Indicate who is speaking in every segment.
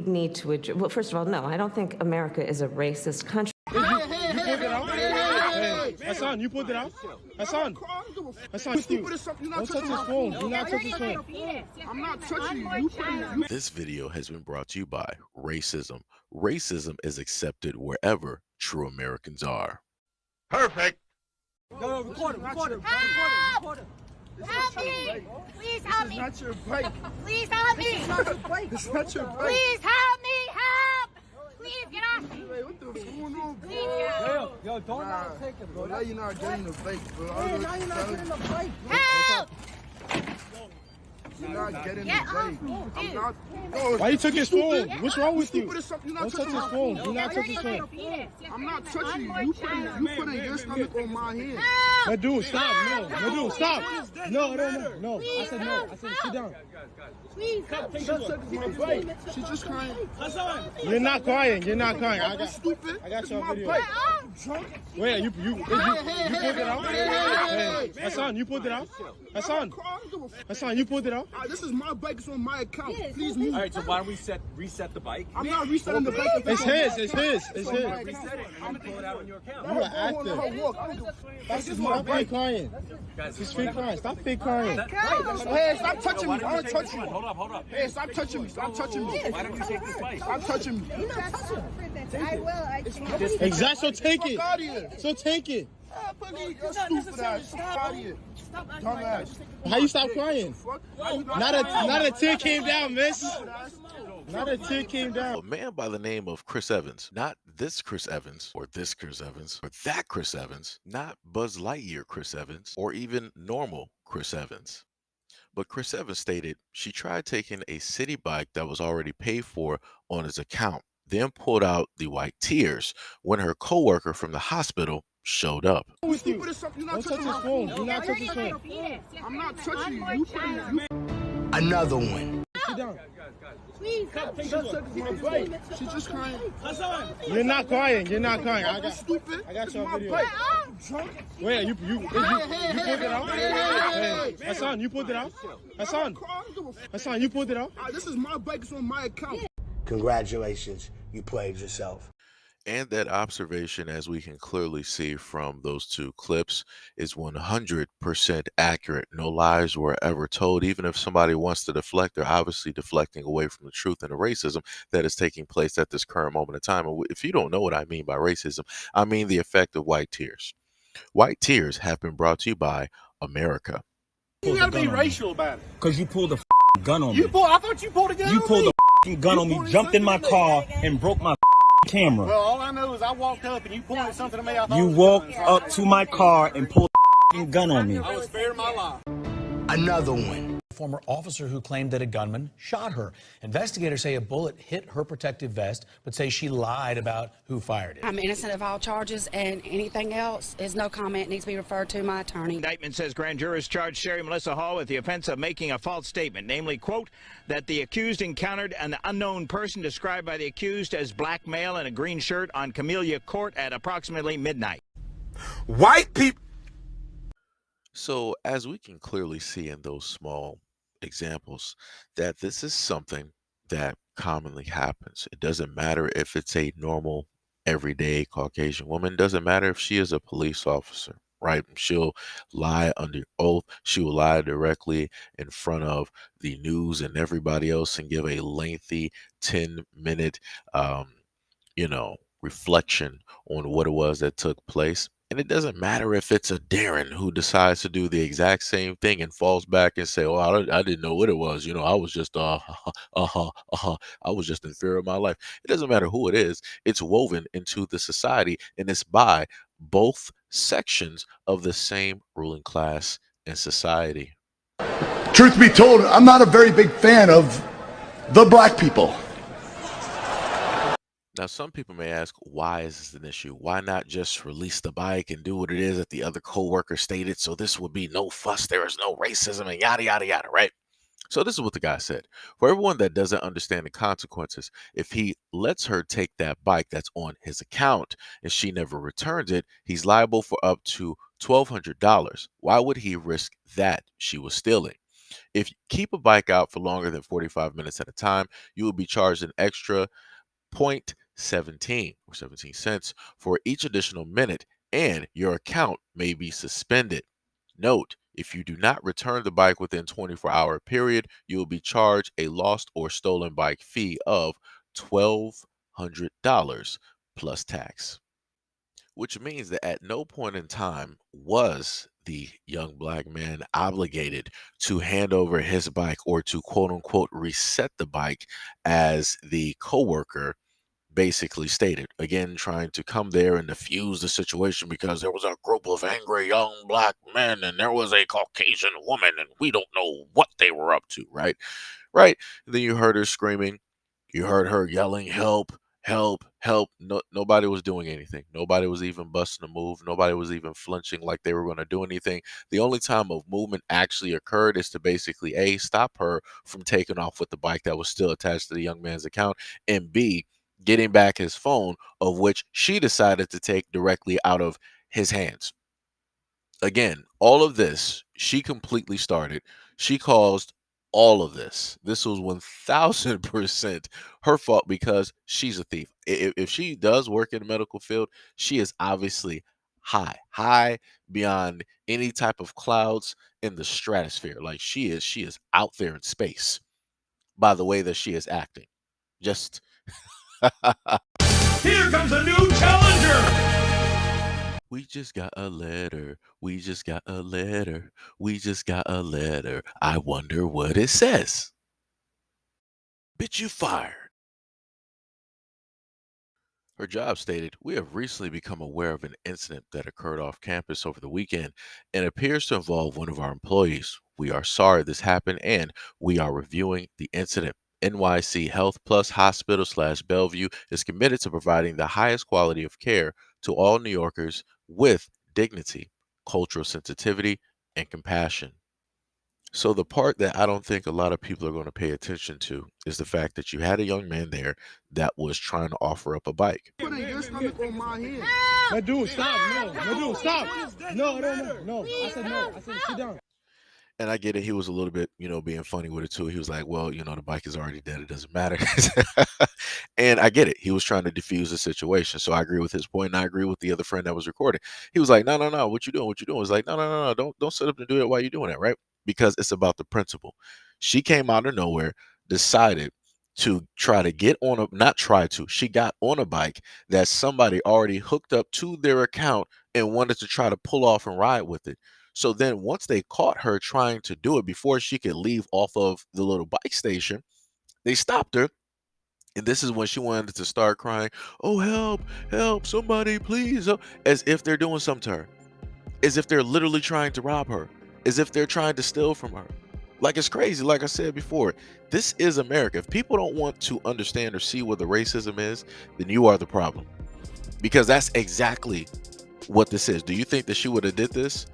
Speaker 1: need to address. Well, first of all, no, I don't think America is a racist country.
Speaker 2: You pulled it out? Hey, Hassan, you pulled it out? Hassan, with you. Don't touch his phone. Do not touch his phone.
Speaker 3: I'm not touching you.
Speaker 4: This video has been brought to you by racism. Racism is accepted wherever true Americans are.
Speaker 5: Perfect.
Speaker 3: No, record him. Help me! Please help me!
Speaker 2: It's not your bike.
Speaker 3: Please help me!
Speaker 2: It's not your bike. It's not your bike.
Speaker 3: Please help me! Help! Please get off me!
Speaker 2: Wait, what the fuck going on, bro?
Speaker 3: Please get off me!
Speaker 2: Yo, don't not take it, bro. Now you're not getting the bike, bro.
Speaker 3: Hey, now you're not
Speaker 2: getting the bike.
Speaker 3: Help!
Speaker 2: You're not getting
Speaker 3: Get
Speaker 2: the
Speaker 3: off
Speaker 2: bike.
Speaker 3: me,
Speaker 2: I'm
Speaker 3: dude.
Speaker 2: not. Why you took his phone? What's wrong with you? Don't touch his phone. Do not touch his phone.
Speaker 3: I'm not touching you.
Speaker 2: You putting your stomach on my hand.
Speaker 3: Help!
Speaker 2: No, dude, stop. No, dude, stop. No. I said no. I said sit down.
Speaker 3: Please help me!
Speaker 2: She's just crying. You're not crying. You're not crying. I got your video. Wait, you pulled it out? Hey, Hassan, you pulled it out? Hassan, you pulled it out?
Speaker 6: This is my bike. It's on my account. Please move.
Speaker 7: All right, so why don't we reset the bike?
Speaker 6: I'm not resetting the bike.
Speaker 2: It's his.
Speaker 7: Reset it. I'm gonna pull it out on your account.
Speaker 2: You are active. Stop fake crying. She's fake crying. Stop fake crying.
Speaker 6: Hey, stop touching me. I don't touch you.
Speaker 7: Hold up.
Speaker 6: Hey, stop touching me. Stop touching me.
Speaker 7: Why don't you take this bike?
Speaker 6: Stop touching me.
Speaker 3: I will.
Speaker 2: Exactly. So take it.
Speaker 6: Out of here.
Speaker 2: So take it.
Speaker 6: You're stupid ass. Stop out of here. Dumbass.
Speaker 2: How you stop crying? Not a tear came down, miss. Not a tear came down.
Speaker 4: A man by the name of Chris Evans, not this Chris Evans, or this Chris Evans, or that Chris Evans, not Buzz Lightyear Chris Evans, or even normal Chris Evans. But Chris Evans stated she tried taking a city bike that was already paid for on his account, then pulled out the white tears when her coworker from the hospital showed up.
Speaker 2: With you. Don't touch his phone. Do not touch his phone.
Speaker 6: I'm not touching you.
Speaker 5: Another one.
Speaker 2: Sit down.
Speaker 3: Please help me!
Speaker 6: She's just crying.
Speaker 2: You're not crying. You're not crying. I got your video. Wait, you pulled it out? Hey, Hassan, you pulled it out? Hassan, you pulled it out?
Speaker 6: This is my bike. It's on my account.
Speaker 5: Congratulations, you played yourself.
Speaker 4: And that observation, as we can clearly see from those two clips, is 100% accurate. No lies were ever told. Even if somebody wants to deflect, they're obviously deflecting away from the truth and the racism that is taking place at this current moment in time. And if you don't know what I mean by racism, I mean the effect of white tears. White tears have been brought to you by America.
Speaker 7: You gotta be racial about it.
Speaker 8: Because you pulled a gun on me.
Speaker 7: I thought you pulled a gun on me.
Speaker 8: You pulled a gun on me, jumped in my car, and broke my camera.
Speaker 7: Well, all I know is I walked up and you pointed something to me. I thought
Speaker 8: You walked up to my car and pulled a gun on me.
Speaker 7: I was sparing my life.
Speaker 5: Another one.
Speaker 9: Former officer who claimed that a gunman shot her. Investigators say a bullet hit her protective vest, but say she lied about who fired it.
Speaker 10: I'm innocent of all charges, and anything else is no comment, needs to be referred to my attorney.
Speaker 11: Indictment says grand jurors charged Sherry Melissa Hall with the offense of making a false statement, namely, quote, that the accused encountered an unknown person described by the accused as black male in a green shirt on Camellia Court at approximately midnight.
Speaker 5: White people.
Speaker 4: So, as we can clearly see in those small examples, that this is something that commonly happens. It doesn't matter if it's a normal, everyday Caucasian woman. It doesn't matter if she is a police officer, right? She'll lie under oath. She will lie directly in front of the news and everybody else and give a lengthy 10-minute, reflection on what it was that took place. And it doesn't matter if it's a Darren who decides to do the exact same thing and falls back and say, "Oh, I didn't know what it was. I was just, I was just in fear of my life." It doesn't matter who it is. It's woven into the society, and it's by both sections of the same ruling class in society.
Speaker 12: Truth be told, I'm not a very big fan of the black people.
Speaker 4: Now, some people may ask, why is this an issue? Why not just release the bike and do what it is that the other co-worker stated, so this would be no fuss, there is no racism, and yada, yada, yada, right? So this is what the guy said. For everyone that doesn't understand the consequences, if he lets her take that bike that's on his account and she never returns it, he's liable for up to $1,200. Why would he risk that? She was stealing. If you keep a bike out for longer than 45 minutes at a time, you will be charged an extra 0.17 or 17 cents for each additional minute, and your account may be suspended. Note, if you do not return the bike within 24-hour period, you will be charged a lost or stolen bike fee of $1,200 plus tax. Which means that at no point in time was the young black man obligated to hand over his bike or to quote unquote reset the bike, as the coworker basically stated. Again, trying to come there and diffuse the situation because there was a group of angry young black men and there was a Caucasian woman and we don't know what they were up to, right? Right. And then you heard her screaming. You heard her yelling, help, help, help. No, nobody was doing anything. Nobody was even busting a move. Nobody was even flinching like they were going to do anything. The only time of movement actually occurred is to basically A, stop her from taking off with the bike that was still attached to the young man's account, and B, getting back his phone, of which she decided to take directly out of his hands. Again, all of this, she completely started. She caused all of this. This was 1000% her fault because she's a thief. If she does work in the medical field, she is obviously high beyond any type of clouds in the stratosphere. Like she is out there in space by the way that she is acting. Just
Speaker 8: Here comes a new challenger.
Speaker 4: we just got a letter. We just got a letter. We just got a letter. I wonder what it says. Bitch, you fired. Her job stated, we have recently become aware of an incident that occurred off campus over the weekend and appears to involve one of our employees. We are sorry this happened and we are reviewing the incident. NYC Health Plus Hospital / Bellevue is committed to providing the highest quality of care to all New Yorkers with dignity, cultural sensitivity, and compassion. So the part that I don't think a lot of people are going to pay attention to is the fact that you had a young man there that was trying to offer up a bike.
Speaker 2: Putting your stomach on my head. My dude, stop. No. My dude, stop. No. I said no. I said sit down.
Speaker 4: And I get it. He was a little bit, being funny with it too. He was like, well, the bike is already dead. It doesn't matter. And I get it. He was trying to diffuse the situation. So I agree with his point. And I agree with the other friend that was recording. He was like, no. What you doing? What you doing? It's like, no. Don't sit up and do it while you're doing it. Right. Because it's about the principle. She came out of nowhere, decided to try to get on she got on a bike that somebody already hooked up to their account and wanted to try to pull off and ride with it. So then once they caught her trying to do it before she could leave off of the little bike station, they stopped her. And this is when she wanted to start crying, oh, help, somebody, please. Help. As if they're doing something to her. As if they're literally trying to rob her. As if they're trying to steal from her. Like, it's crazy. Like I said before, this is America. If people don't want to understand or see what the racism is, then you are the problem. Because that's exactly what this is. Do you think that she would have did this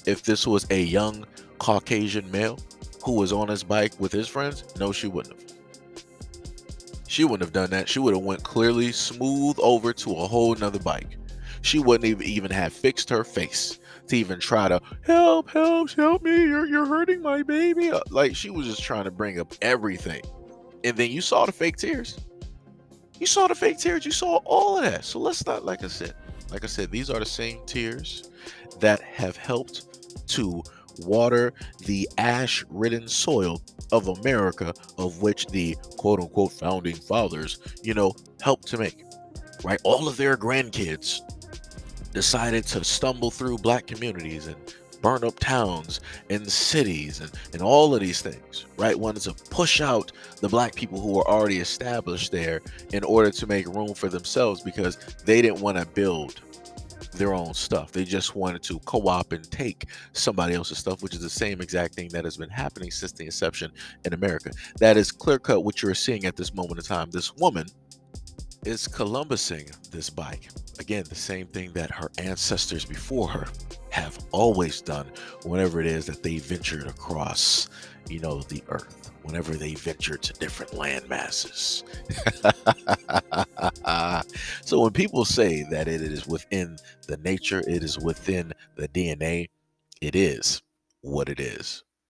Speaker 4: if this was a young Caucasian male who was on his bike with his friends? No, she wouldn't have. She wouldn't have done that. She would have went clearly smooth over to a whole nother bike. She wouldn't even have fixed her face to even try to help me. You're hurting my baby. Like, she was just trying to bring up everything. And then you saw the fake tears. You saw all of that. So let's not, like I said, these are the same tears that have helped to water the ash-ridden soil of America, of which the quote-unquote founding fathers, helped to make, right? All of their grandkids decided to stumble through black communities and burn up towns and cities and all of these things, right? Wanted to push out the black people who were already established there in order to make room for themselves, because they didn't want to build their own stuff. They just wanted to co-op and take somebody else's stuff, which is the same exact thing that has been happening since the inception in America. That is clear-cut what you're seeing at this moment in time. This woman is Columbusing this bike. Again, the same thing that her ancestors before her have always done whenever it is that they ventured across, the earth, whenever they ventured to different land masses. So when people say that it is within the nature, it is within the DNA, it is what it is.